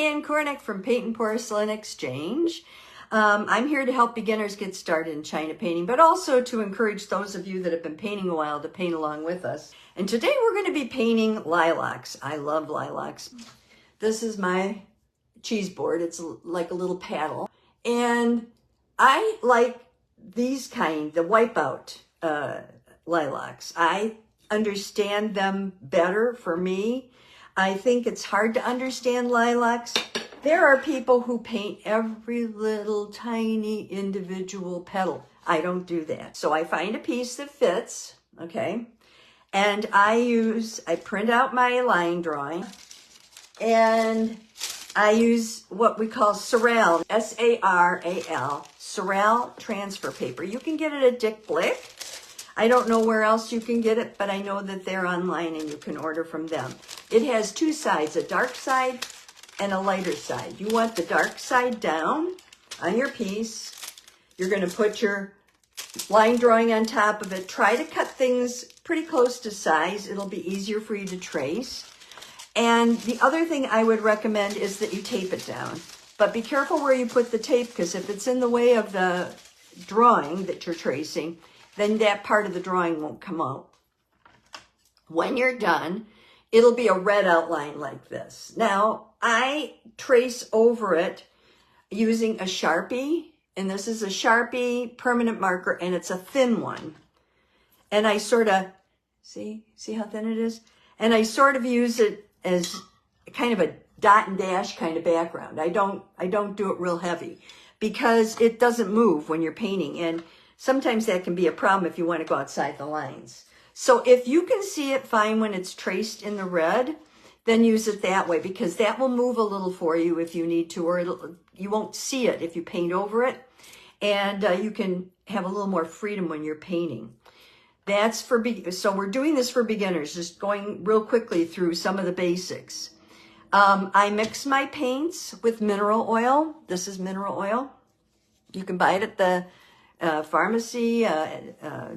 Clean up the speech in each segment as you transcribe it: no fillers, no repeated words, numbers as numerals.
Diane Kornick from Paintnporcelain Exchange. I'm here to help beginners get started in China painting, but also to encourage those of you that have been painting a while to paint along with us. And today we're going to be painting lilacs. I love lilacs. This is my cheese board. It's like a little paddle. And I like these kind, the wipeout lilacs. I understand them better for me. I think it's hard to understand lilacs. There are people who paint every little tiny individual petal. I don't do that. So I find a piece that fits, okay? And I print out my line drawing, and I use what we call Saral, S-A-R-A-L, Saral transfer paper. You can get it at Dick Blick. I don't know where else you can get it, but I know that they're online and you can order from them. It has two sides, a dark side and a lighter side. You want the dark side down on your piece. You're going to put your line drawing on top of it. Try to cut things pretty close to size. It'll be easier for you to trace. And the other thing I would recommend is that you tape it down. But be careful where you put the tape, because if it's in the way of the drawing that you're tracing, then that part of the drawing won't come out. When you're done, it'll be a red outline like this. Now, I trace over it using a Sharpie, and this is a Sharpie permanent marker, and it's a thin one. And I sort of, see how thin it is? And I sort of use it as kind of a dot and dash kind of background. I don't do it real heavy because it doesn't move when you're painting, and sometimes that can be a problem if you want to go outside the lines. So if you can see it fine when it's traced in the red, then use it that way, because that will move a little for you if you need to, or you won't see it if you paint over it. And you can have a little more freedom when you're painting. That's for so we're doing this for beginners, just going real quickly through some of the basics. I mix my paints with mineral oil. This is mineral oil. You can buy it at the pharmacy,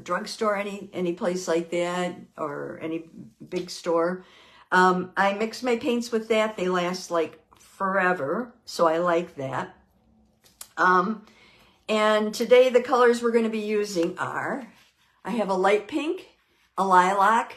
drugstore, any place like that, or any big store. I mix my paints with that. They last like forever, so I like that. And today the colors we're going to be using are, I have a light pink, a lilac,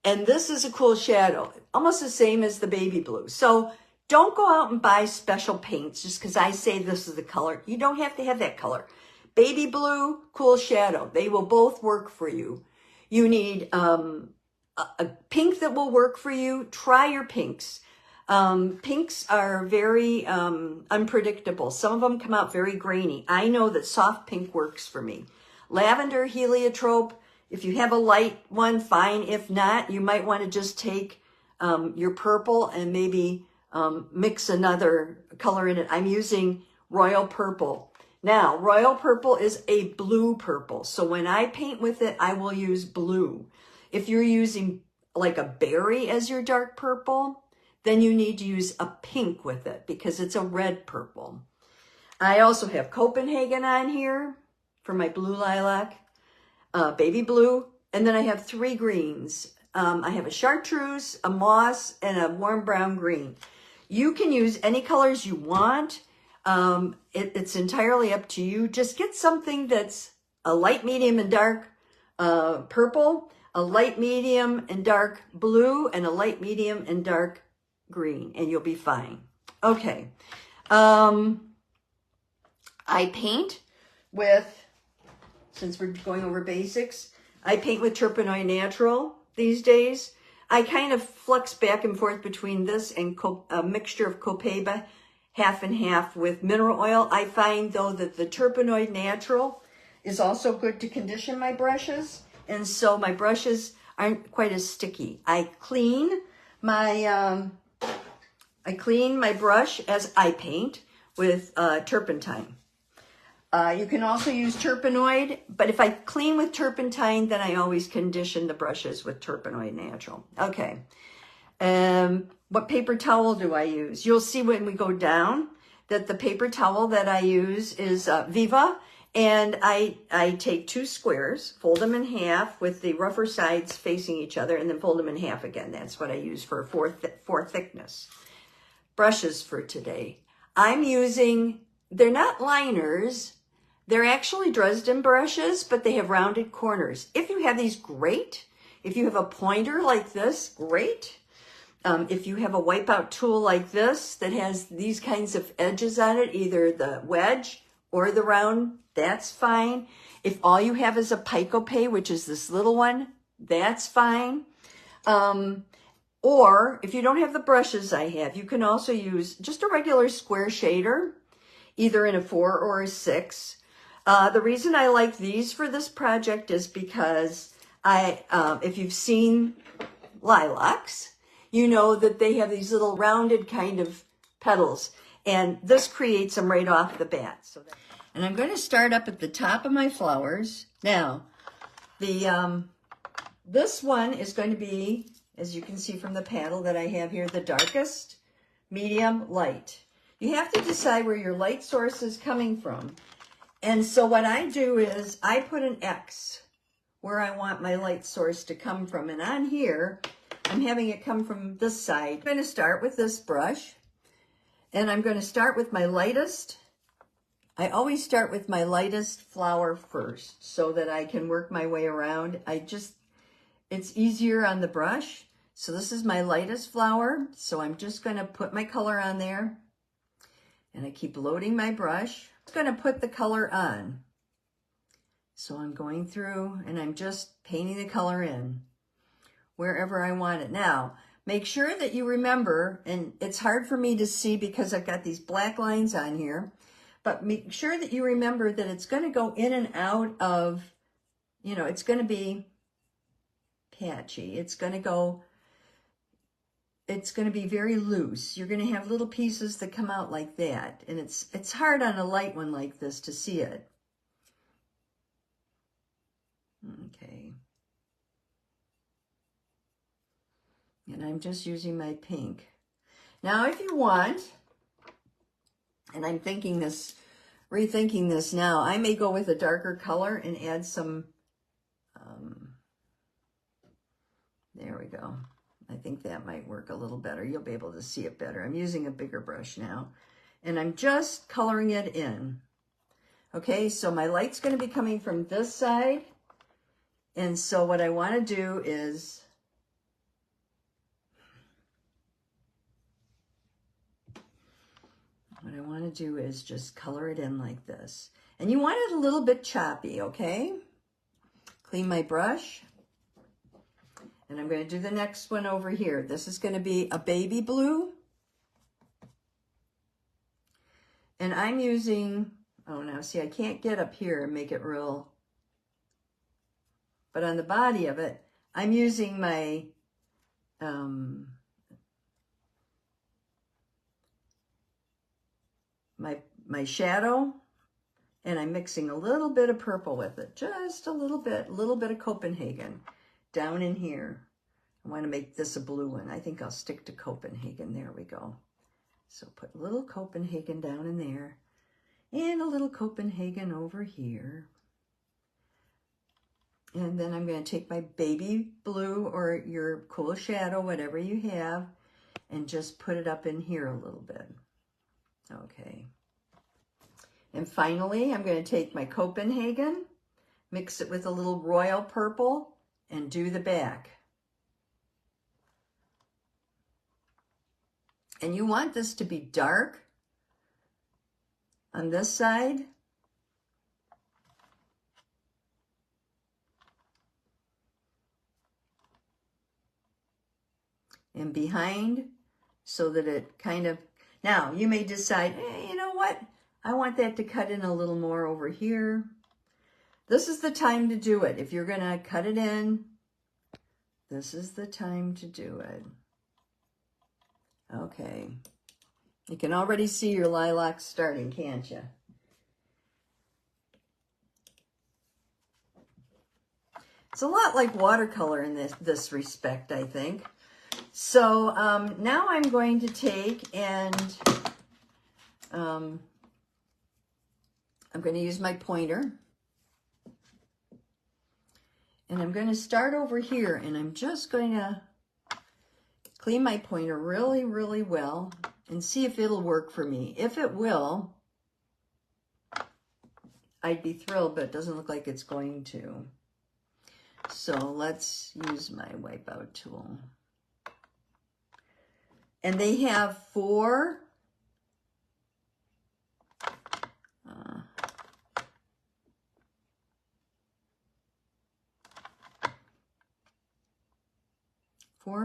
and this is a cool shadow, almost the same as the baby blue. So don't go out and buy special paints just because I say this is the color. You don't have to have that color. Baby blue, cool shadow. They will both work for you. You need a pink that will work for you. Try your pinks. Pinks are very unpredictable. Some of them come out very grainy. I know that soft pink works for me. Lavender, heliotrope. If you have a light one, fine. If not, you might want to just take your purple and maybe mix another color in it. I'm using royal purple. Now, royal purple is a blue purple. So when I paint with it, I will use blue. If you're using like a berry as your dark purple, then you need to use a pink with it because it's a red purple. I also have Copenhagen on here for my blue lilac, baby blue, and then I have three greens. I have a chartreuse, a moss, and a warm brown green. You can use any colors you want. It's entirely up to you. Just get something that's a light, medium, and dark purple, a light, medium, and dark blue, and a light, medium, and dark green, and you'll be fine. Okay. I paint with, since we're going over basics, I paint with Turpenoid Natural these days. I kind of flux back and forth between this and a mixture of Copaiba, half and half with mineral oil. I find though that the Turpenoid Natural is also good to condition my brushes, and so my brushes aren't quite as sticky. I clean my brush as I paint with turpentine. You can also use Turpenoid, but if I clean with turpentine, then I always condition the brushes with Turpenoid Natural. Okay. What paper towel do I use? You'll see when we go down that the paper towel that I use is Viva, and I take two squares, fold them in half with the rougher sides facing each other, and then fold them in half again. That's what I use for four thickness. brushes for today. I'm using, they're not liners, they're actually Dresden brushes, but they have rounded corners. If you have these, great. If you have a pointer like this, great. If you have a wipeout tool like this that has these kinds of edges on it, either the wedge or the round, that's fine. If all you have is a Pico-Pay, which is this little one, that's fine. Or if you don't have the brushes I have, you can also use just a regular square shader, either in a 4 or a 6. The reason I like these for this project is because if you've seen Lilacs, you know that they have these little rounded kind of petals, and this creates them right off the bat. And I'm going to start up at the top of my flowers. Now, this one is going to be, as you can see from the paddle that I have here, the darkest, medium, light. You have to decide where your light source is coming from. And so what I do is I put an X where I want my light source to come from. And on here, I'm having it come from this side. I'm going to start with this brush. And I'm going to start with my lightest. I always start with my lightest flower first so that I can work my way around. It's easier on the brush. So this is my lightest flower. So I'm just going to put my color on there. And I keep loading my brush. I'm going to put the color on. So I'm going through and I'm just painting the color in wherever I want it. Now, make sure that you remember, and it's hard for me to see because I've got these black lines on here, but make sure that you remember that it's going to go in and out of, it's going to be patchy. It's going to be very loose. You're going to have little pieces that come out like that. And it's hard on a light one like this to see it. Okay. And I'm just using my pink. Now, if you want, and I'm rethinking this now, I may go with a darker color and add some, there we go. I think that might work a little better. You'll be able to see it better. I'm using a bigger brush now, and I'm just coloring it in. Okay, so my light's going to be coming from this side, and so what I want to do is just color it in like this. And you want it a little bit choppy, okay? Clean my brush. And I'm going to do the next one over here. This is going to be a baby blue. And I'm using, oh, now see, I can't get up here and make it real. But on the body of it, I'm using my, my shadow, and I'm mixing a little bit of purple with it. Just a little bit of Copenhagen. Down in here. I want to make this a blue one. I think I'll stick to Copenhagen. There we go. So put a little Copenhagen down in there and a little Copenhagen over here. And then I'm going to take my baby blue or your cool shadow, whatever you have, and just put it up in here a little bit. Okay. And finally, I'm going to take my Copenhagen, mix it with a little royal purple, and do the back. And you want this to be dark on this side. And behind, so that it kind of, now you may decide, hey, you know what? I want that to cut in a little more over here. This is the time to do it. If you're going to cut it in, this is the time to do it. Okay. You can already see your lilacs starting, can't you? It's a lot like watercolor in this respect, I think. So now I'm going to take and I'm going to use my pointer. And I'm going to start over here, and I'm just going to clean my pointer really, really well. and see if it'll work for me. If it will, I'd be thrilled, but it doesn't look like it's going to. So let's use my wipeout tool. And they have four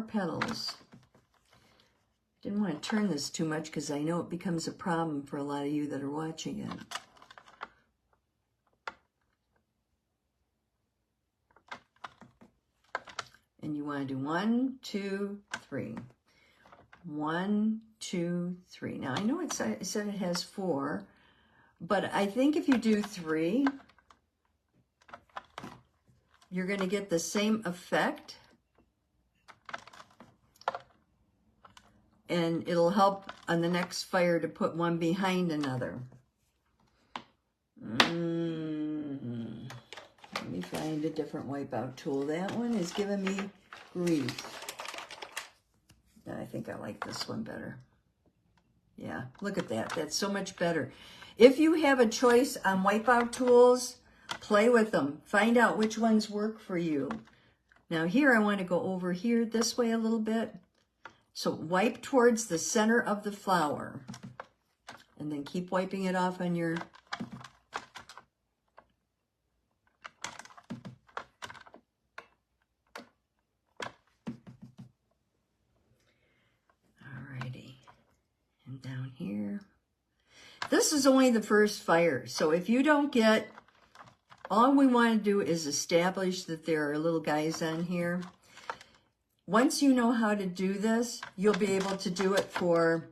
petals. Didn't want to turn this too much because I know it becomes a problem for a lot of you that are watching it. And you want to do 1, 2, 3. 1, 2, 3. Now I know I said it has 4, but I think if you do 3, you're going to get the same effect. And it'll help on the next fire to put one behind another. Let me find a different wipeout tool. That one is giving me grief. I think I like this one better. Yeah, look at that. That's so much better. If you have a choice on wipeout tools, play with them. Find out which ones work for you. Now here I want to go over here this way a little bit. So wipe towards the center of the flower and then keep wiping it off on your alrighty. And down here. This is only the first fire. So if you don't get, all we want to do is establish that there are little guys on here. Once you know how to do this, you'll be able to do it for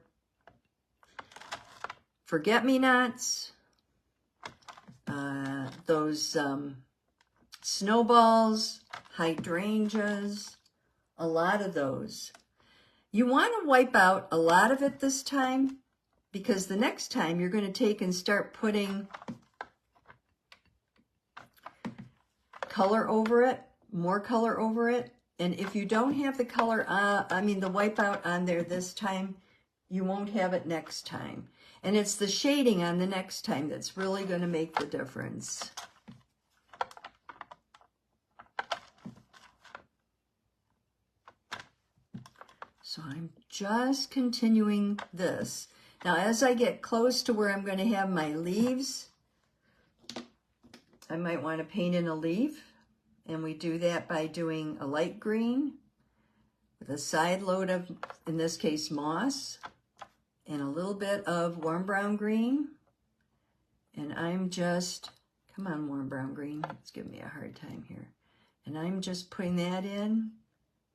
forget-me-nots, those snowballs, hydrangeas, a lot of those. You want to wipe out a lot of it this time because the next time you're going to take and start putting color over it, more color over it. And if you don't have the color, the wipeout on there this time, you won't have it next time. And it's the shading on the next time that's really going to make the difference. So I'm just continuing this. Now, as I get close to where I'm going to have my leaves, I might want to paint in a leaf. And we do that by doing a light green with a side load of, in this case, moss, and a little bit of warm brown green. And I'm just, come on, warm brown green, it's giving me a hard time here. And I'm just putting that in,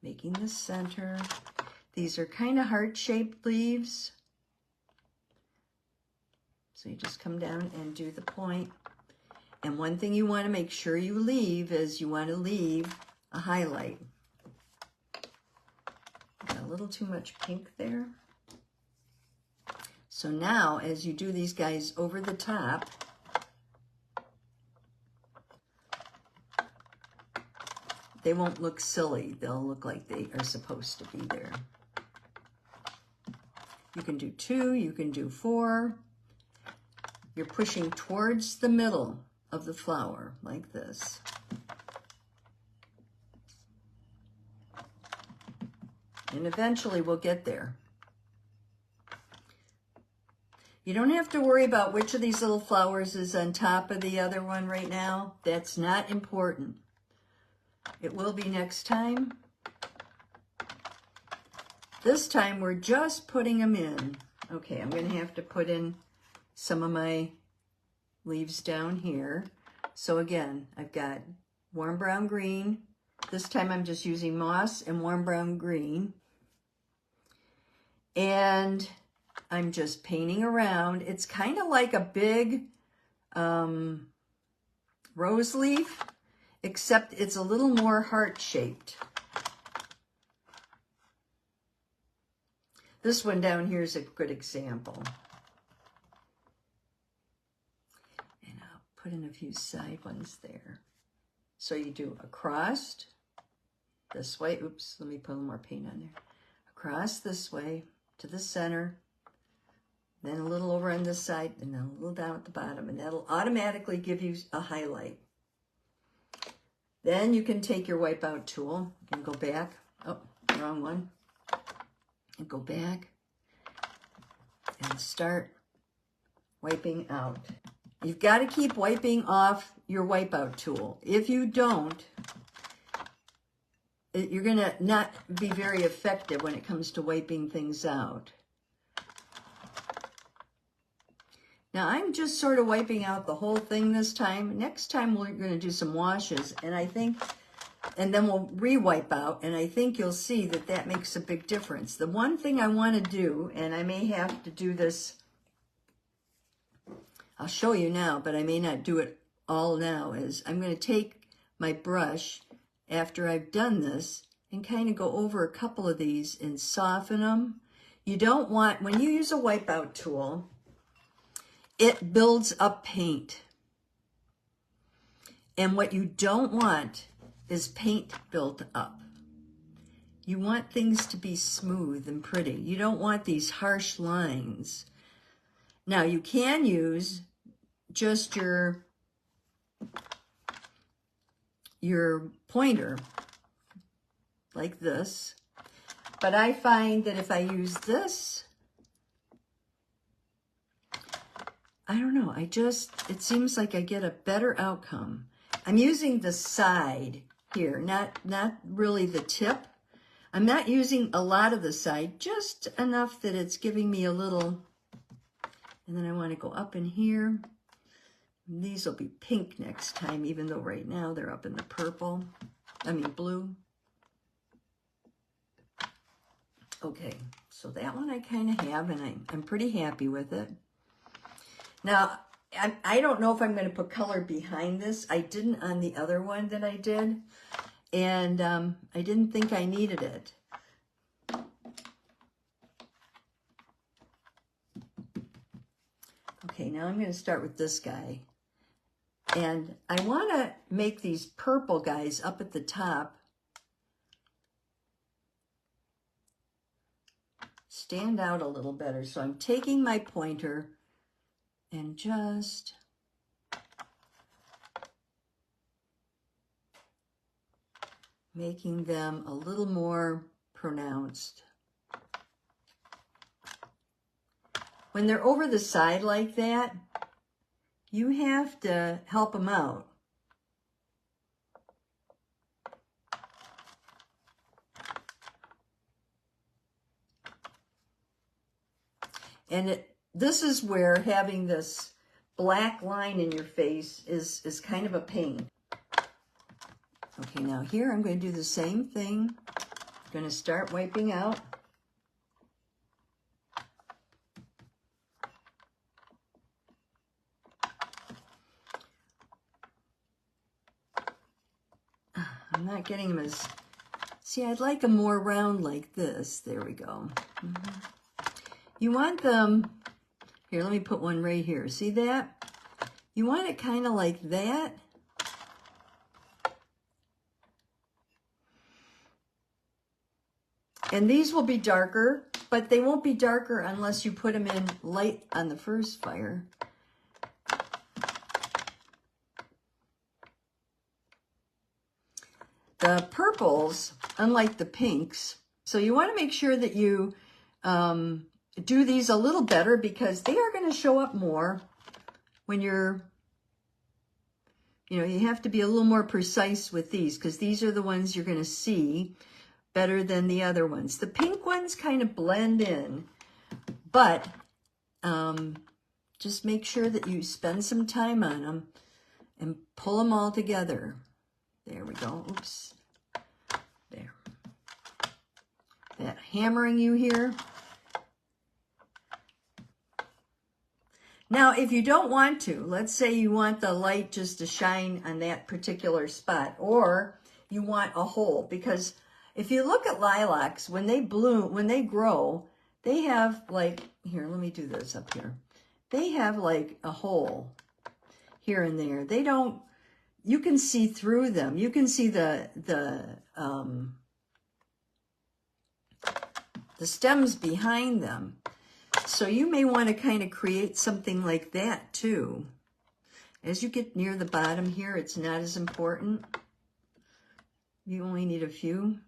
making the center. These are kind of heart-shaped leaves. So you just come down and do the point. And one thing you want to make sure you leave is you want to leave a highlight. Got a little too much pink there. So now, as you do these guys over the top, they won't look silly. They'll look like they are supposed to be there. You can do 2, you can do 4. You're pushing towards the middle of the flower like this. And eventually we'll get there. You don't have to worry about which of these little flowers is on top of the other one right now. That's not important. It will be next time. This time we're just putting them in. Okay, I'm going to have to put in some of my leaves down here. So again, I've got warm brown green. This time I'm just using moss and warm brown green. And I'm just painting around. It's kind of like a big rose leaf, except it's a little more heart-shaped. This one down here is a good example. Put in a few side ones there. So you do across this way. Oops, let me put a little more paint on there. Across this way to the center, then a little over on this side, and then a little down at the bottom, and that'll automatically give you a highlight. Then you can take your wipeout tool and go back. Oh, wrong one. And go back and start wiping out. You've got to keep wiping off your wipeout tool. If you don't, you're going to not be very effective when it comes to wiping things out. Now, I'm just sort of wiping out the whole thing this time. Next time, we're going to do some washes, and then we'll re-wipe out, and I think you'll see that that makes a big difference. The one thing I want to do, and I may have to do this, I'll show you now, but I may not do it all now, is I'm going to take my brush after I've done this and kind of go over a couple of these and soften them. You don't want, when you use a wipeout tool, it builds up paint. And what you don't want is paint built up. You want things to be smooth and pretty. You don't want these harsh lines. Now, you can use just your pointer like this, but I find that if I use this, I don't know, it seems like I get a better outcome. I'm using the side here, not really the tip. I'm not using a lot of the side, just enough that it's giving me a little, and then I want to go up in here. These will be pink next time, even though right now they're up in the blue. Okay, so that one I kind of have, and I'm pretty happy with it. Now, I don't know if I'm going to put color behind this. I didn't on the other one that I did, and I didn't think I needed it. Okay, now I'm going to start with this guy. And I want to make these purple guys up at the top stand out a little better. So I'm taking my pointer and just making them a little more pronounced. When they're over the side like that, you have to help them out. And this is where having this black line in your face is kind of a pain. Okay, now here I'm going to do the same thing. I'm going to start wiping out. I'm not getting them as, see, I'd like them more round like this. There we go. You want them, here, let me put one right here. See that? You want it kind of like that. And these will be darker, but they won't be darker unless you put them in light on the first fire. The purples, unlike the pinks, so you want to make sure that you do these a little better because they are going to show up more when you're, you have to be a little more precise with these because these are the ones you're going to see better than the other ones. The pink ones kind of blend in, but just make sure that you spend some time on them and pull them all together. There we go. Oops. There. That hammering you here. Now, if you don't want to, let's say you want the light just to shine on that particular spot, or you want a hole, because if you look at lilacs, when they bloom, when they grow, they have like, here, let me do this up here. They have like a hole here and there. They don't, you can see through them. You can see the stems behind them. So you may want to kind of create something like that too. As you get near the bottom here, it's not as important. You only need a few.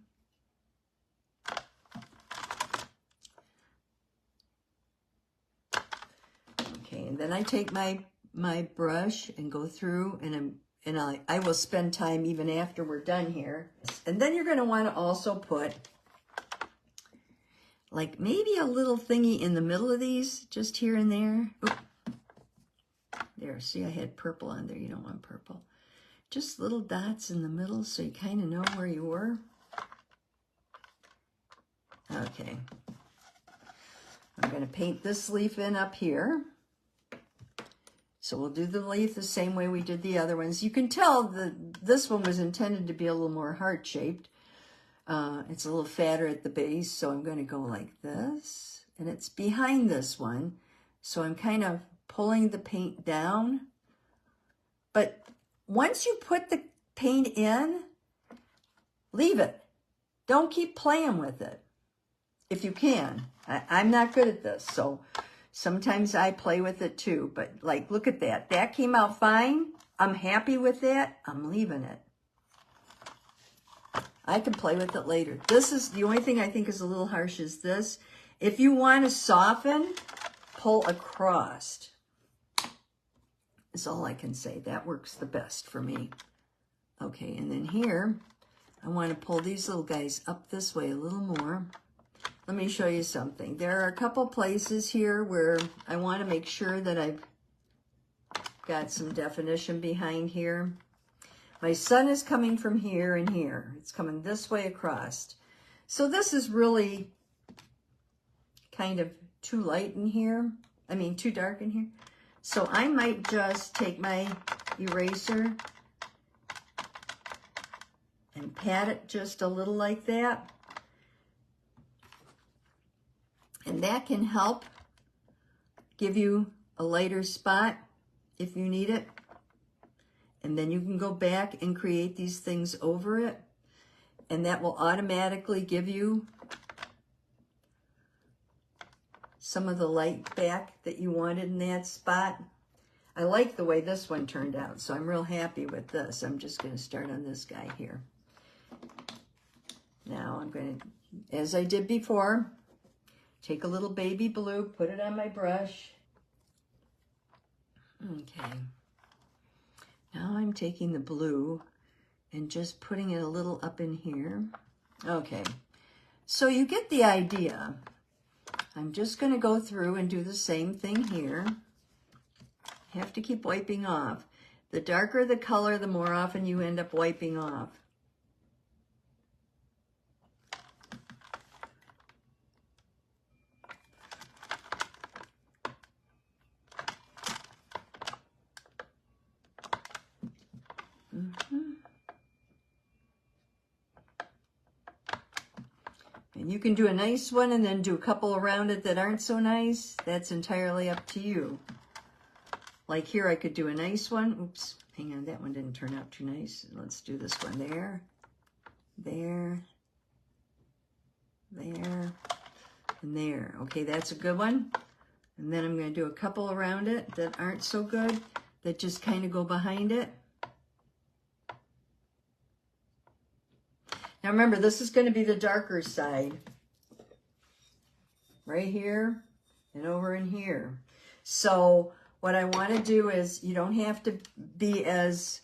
Okay, and then I take my brush and go through, and I will spend time even after we're done here. And then you're going to want to also put like maybe a little thingy in the middle of these, just here and there. Oop. There, see, I had purple on there. You don't want purple. Just little dots in the middle so you kind of know where you were. Okay. I'm going to paint this leaf in up here. So we'll do the leaf the same way we did the other ones. You can tell that this one was intended to be a little more heart-shaped. It's a little fatter at the base, so I'm going to go like this. And it's behind this one, so I'm kind of pulling the paint down. But once you put the paint in, leave it. Don't keep playing with it, if you can. I'm not good at this, so sometimes I play with it too. But like, look at that. That came out fine. I'm happy with that. I'm leaving it. I can play with it later. This is the only thing I think is a little harsh is this. If you want to soften, pull across. Is all I can say. That works the best for me. Okay, and then here, I want to pull these little guys up this way a little more. Let me show you something. There are a couple places here where I want to make sure that I've got some definition behind here. My sun is coming from here and here. It's coming this way across. So this is really kind of too light in here. I mean, too dark in here. So I might just take my eraser and pat it just a little like that. And that can help give you a lighter spot if you need it. And then you can go back and create these things over it. And that will automatically give you some of the light back that you wanted in that spot. I like the way this one turned out, so I'm real happy with this. I'm just going to start on this guy here. Now I'm going to, as I did before, take a little baby blue, put it on my brush. Okay. Now I'm taking the blue and just putting it a little up in here. Okay. So you get the idea. I'm just going to go through and do the same thing here. Have to keep wiping off. The darker the color, the more often you end up wiping off. And you can do a nice one and then do a couple around it that aren't so nice. That's entirely up to you. Like here, I could do a nice one. Oops, hang on, that one didn't turn out too nice. Let's do this one there, there, there, and there. Okay, that's a good one. And then I'm going to do a couple around it that aren't so good, that just kind of go behind it. Now remember, this is going to be the darker side. Right here and over in here. So what I want to do is, you don't have to be as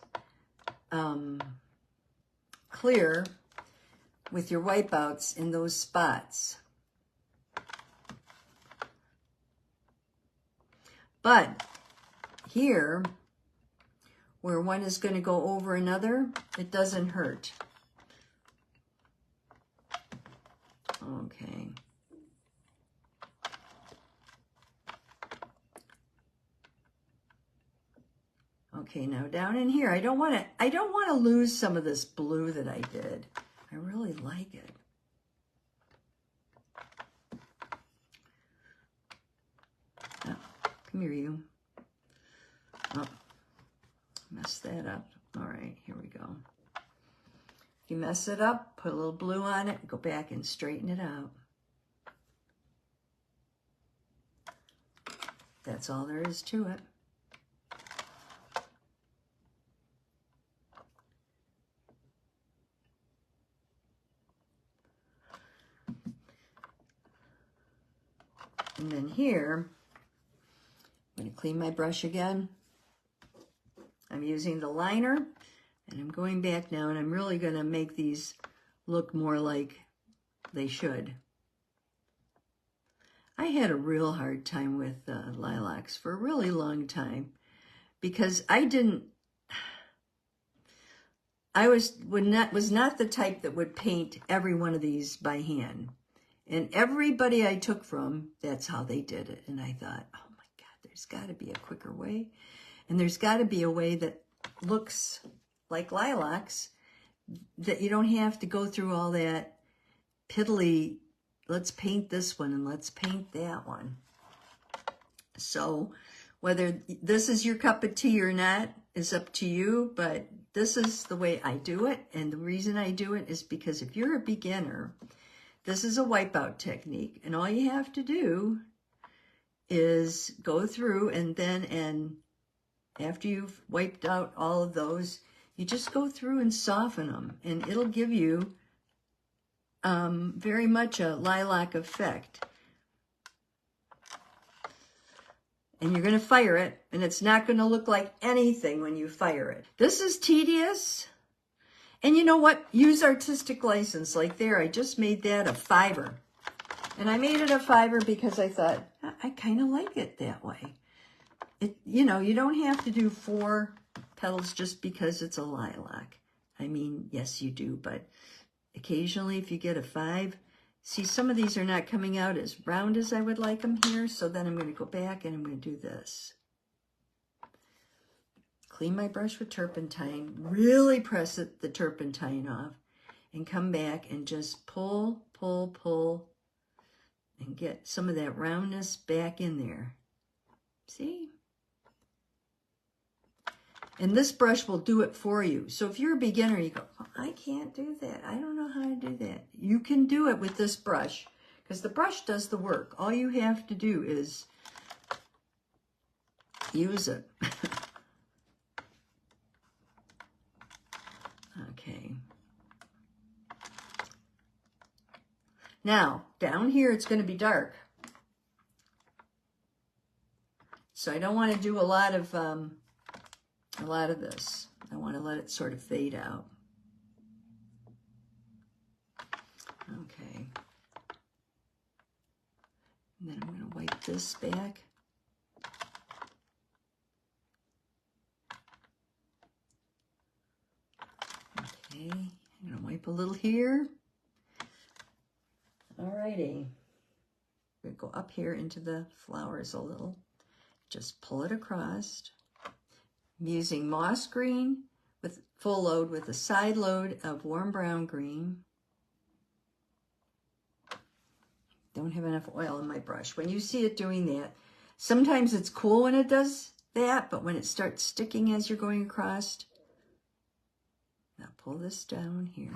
clear with your wipeouts in those spots. But here, where one is going to go over another, it doesn't hurt. Okay. Okay, now down in here, I don't want to lose some of this blue that I did. I really like it. Oh, come here, you. Oh, messed that up. All right, here we go. If you mess it up, put a little blue on it, go back and straighten it out. That's all there is to it. And then here, I'm going to clean my brush again. I'm using the liner, and I'm going back now, and I'm really going to make these look more like they should. I had a real hard time with lilacs for a really long time because I was not the type that would paint every one of these by hand. And everybody I took from, that's how they did it. And I thought, oh my God, there's got to be a quicker way. And there's got to be a way that looks like lilacs, that you don't have to go through all that piddly, let's paint this one and let's paint that one. So whether this is your cup of tea or not is up to you, but this is the way I do it. And the reason I do it is because if you're a beginner, this is a wipeout technique, and all you have to do is go through and after you've wiped out all of those, you just go through and soften them, and it'll give you very much a lilac effect. And you're going to fire it, and it's not going to look like anything when you fire it. This is tedious. And you know what? Use artistic license. Like there, I just made that a 5er. And I made it a 5er because I thought, I kind of like it that way. You know, you don't have to do 4 petals just because it's a lilac. I mean, yes, you do, but occasionally if you get a 5, see, some of these are not coming out as round as I would like them here. So then I'm going to go back and I'm going to do this. Clean my brush with turpentine, really press the turpentine off, and come back and just pull, pull, pull, and get some of that roundness back in there. See? And this brush will do it for you. So if you're a beginner, you go, oh, I can't do that. I don't know how to do that. You can do it with this brush, because the brush does the work. All you have to do is use it. Okay. Now, down here, it's going to be dark. So I don't want to do a lot of this. I want to let it sort of fade out. Okay. And then I'm going to wipe this back. Okay, I'm going to wipe a little here. Alrighty. We're going to go up here into the flowers a little. Just pull it across. I'm using moss green with full load with a side load of warm brown green. Don't have enough oil in my brush. When you see it doing that, sometimes it's cool when it does that, but when it starts sticking as you're going across, now pull this down here,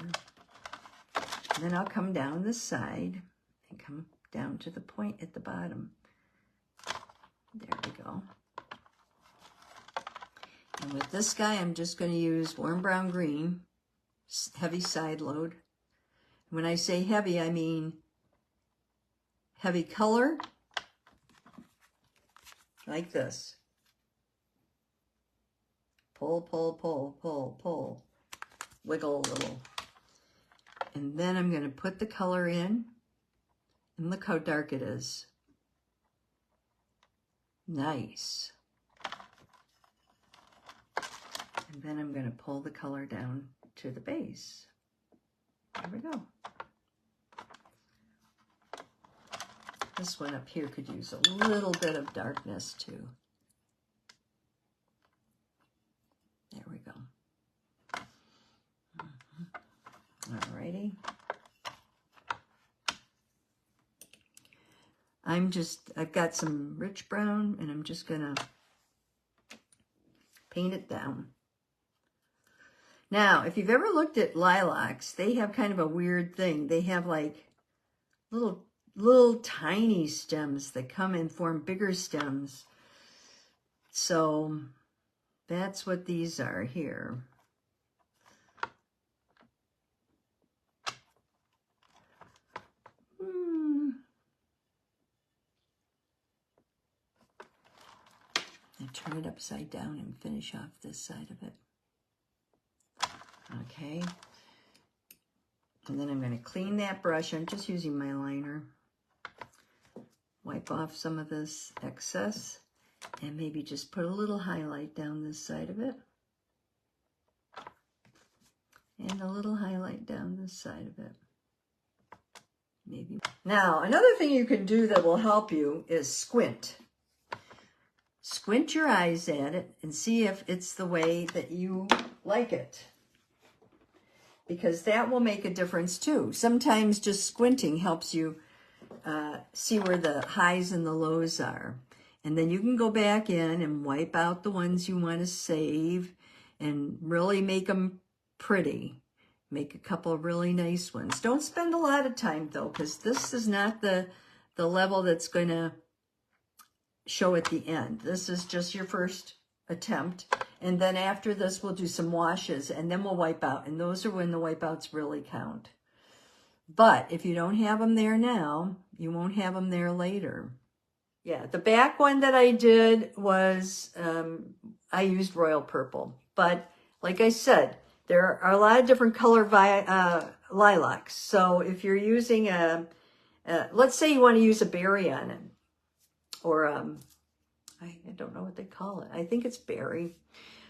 and then I'll come down the side and come down to the point at the bottom. There we go. And with this guy, I'm just going to use warm brown green, heavy side load. When I say heavy, I mean heavy color, like this. Pull, pull, pull, pull, pull. Wiggle a little. And then I'm going to put the color in, and look how dark it is. Nice. And then I'm going to pull the color down to the base. There we go. This one up here could use a little bit of darkness too. There we go. Alrighty. I've got some rich brown, and I'm just gonna paint it down. Now, if you've ever looked at lilacs, they have kind of a weird thing. They have like little tiny stems that come and form bigger stems So that's what these are here. I turn it upside down and finish off this side of it. Okay. And then I'm going to clean that brush. I'm just using my liner. Wipe off some of this excess and maybe just put a little highlight down this side of it. And a little highlight down this side of it. Maybe. Now, another thing you can do that will help you is squint. Squint your eyes at it and see if it's the way that you like it. Because that will make a difference too. Sometimes just squinting helps you see where the highs and the lows are. And then you can go back in and wipe out the ones you want to save and really make them pretty. Make a couple of really nice ones. Don't spend a lot of time though, because this is not the level that's going to show at the end. This is just your first attempt. And then after this, we'll do some washes and then we'll wipe out. And those are when the wipeouts really count. But if you don't have them there now, you won't have them there later. Yeah, the back one that I did was, I used royal purple. But like I said, there are a lot of different color lilacs. So if you're using let's say you want to use a berry on it. Or, I don't know what they call it. I think it's berry.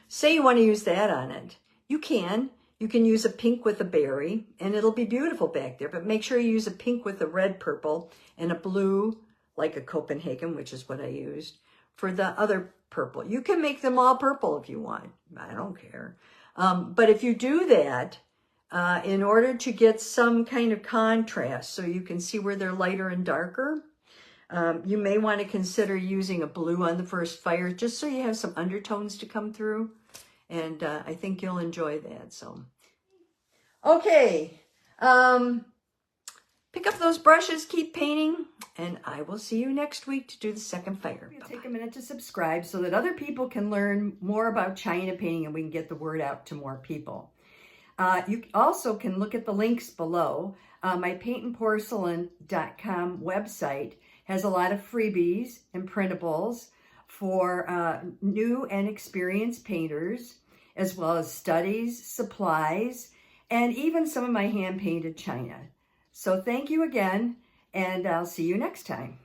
Say you want to use that on it. You can. You can use a pink with a berry, and it'll be beautiful back there. But make sure you use a pink with a red purple and a blue, like a Copenhagen, which is what I used, for the other purple. You can make them all purple if you want. I don't care. But if you do that, in order to get some kind of contrast, so you can see where they're lighter and darker, you may want to consider using a blue on the first fire, just so you have some undertones to come through. And I think you'll enjoy that. So, okay. Pick up those brushes, keep painting, and I will see you next week to do the second fire. Take a minute to subscribe so that other people can learn more about China painting and we can get the word out to more people. You also can look at the links below. My Paintnporcelain.com website has a lot of freebies and printables for new and experienced painters, as well as studies, supplies, and even some of my hand-painted china. So thank you again, and I'll see you next time.